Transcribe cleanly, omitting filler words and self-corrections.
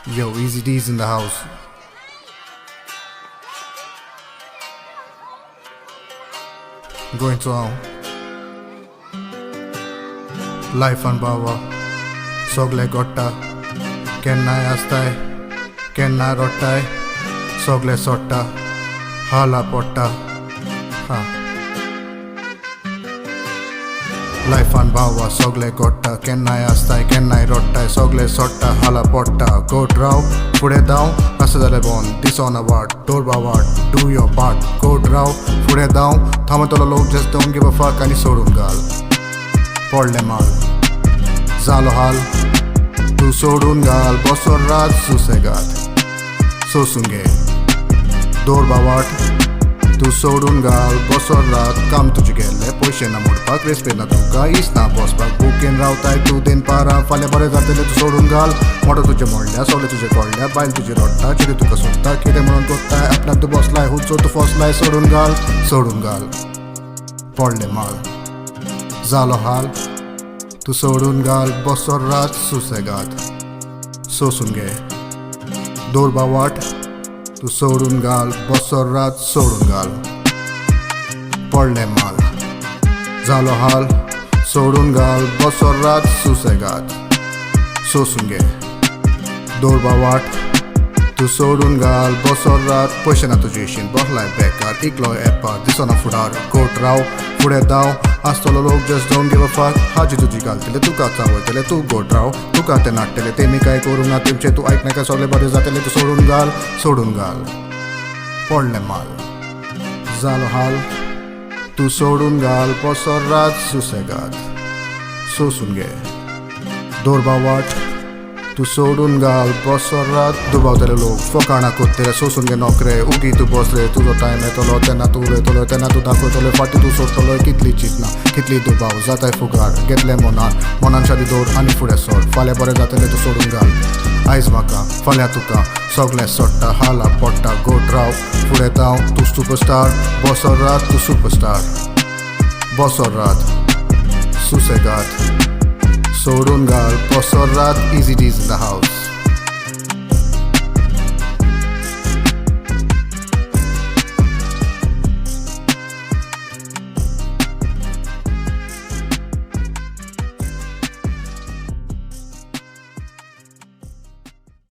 Yo, Easy D's in the house. Going strong. Life and Baba. Sogle gotta. Kenna astai. Kenna rottai. Sogle sotta. Hala potta. Ha. Life and Baba. Sogle gotta. Kenna astai. Kenna rottai. Sogle sotta. Hala potta. Go draw. Put it down. Rasadale bon. This on a word. Door baward. Do your part. Go draw. Put it down. Thamatolo log just don't give a fuck. Ani sodun gal. Podle mal. Zalo hal. Tu sodun gal. Bosor rat susegat. Sosunge. Door baward. Tu sodun gal. Bosor rat. Kam tuji gelle. Poishe na murpak. Respe na tuka. Is na bospak. Bukin rautai. Tu din para. Fale bare gatele tu sodun gal. Moto तुझे मोडल्या सोले तुझे कोडल्या बाईल तुझी रोट्टा चिडी तुका सोडता कितें म्हणून कोत्ताय आपल्याक तू बसलाय हुचो तू फसलाय सोडून घाल पडले माल जालो हाल तू सोडून घाल बसोर रात सुसेगात सोसून घे दोरबा वाट तू सोडून घाल बसोर रात सोडून घाल पडले माल जालो हाल सोडून घाल बसोर रात सुसेगात सोसून घे दोरबा वाट तू सोडून घाल बसोर रात पैसे ना तुझे इशीन बसलाय बेकार इकलो एपार दिसना फुडार कोट राव फुडें दाव आसतलो लोक just don't give a fuck हाजी तुजी घालतले तुका चावयतले तू गोट राव तुका ते नाडटले तेमी काय करूंक ना तेमचे तू आयकनाका सगळे बरें जातले तू सोडून घाल पडले माल जालो हाल तू सोडून घाल बसोर रात सुसेगात सोसून घे दोरबा वाट तू सोडून घाल बसोर रात दुबावतले लोक फकाणा कोत्तले सोसून घे नोकरे उगी तू बसले तुजो टायम येतलो तेन्ना तू उलयतलो तेन्ना तू दाखयतलो फाटी तू सोडटलो कितली चिंतना कितली दुबाव जाताय फुगार घेतले मनान शादी दवर आनी फुडें सोड फाल्यां बरें जातलें तू सोडून घाल आयज म्हाका फाल्यां तुका सगळें सोडटा हाला पडटा गोट राव फुडें दाव तू सुपरस्टार बसोर रात तू सुपरस्टार बसोर रात सुसेगात सोडून घाल बसोर रात Easy D's in the house.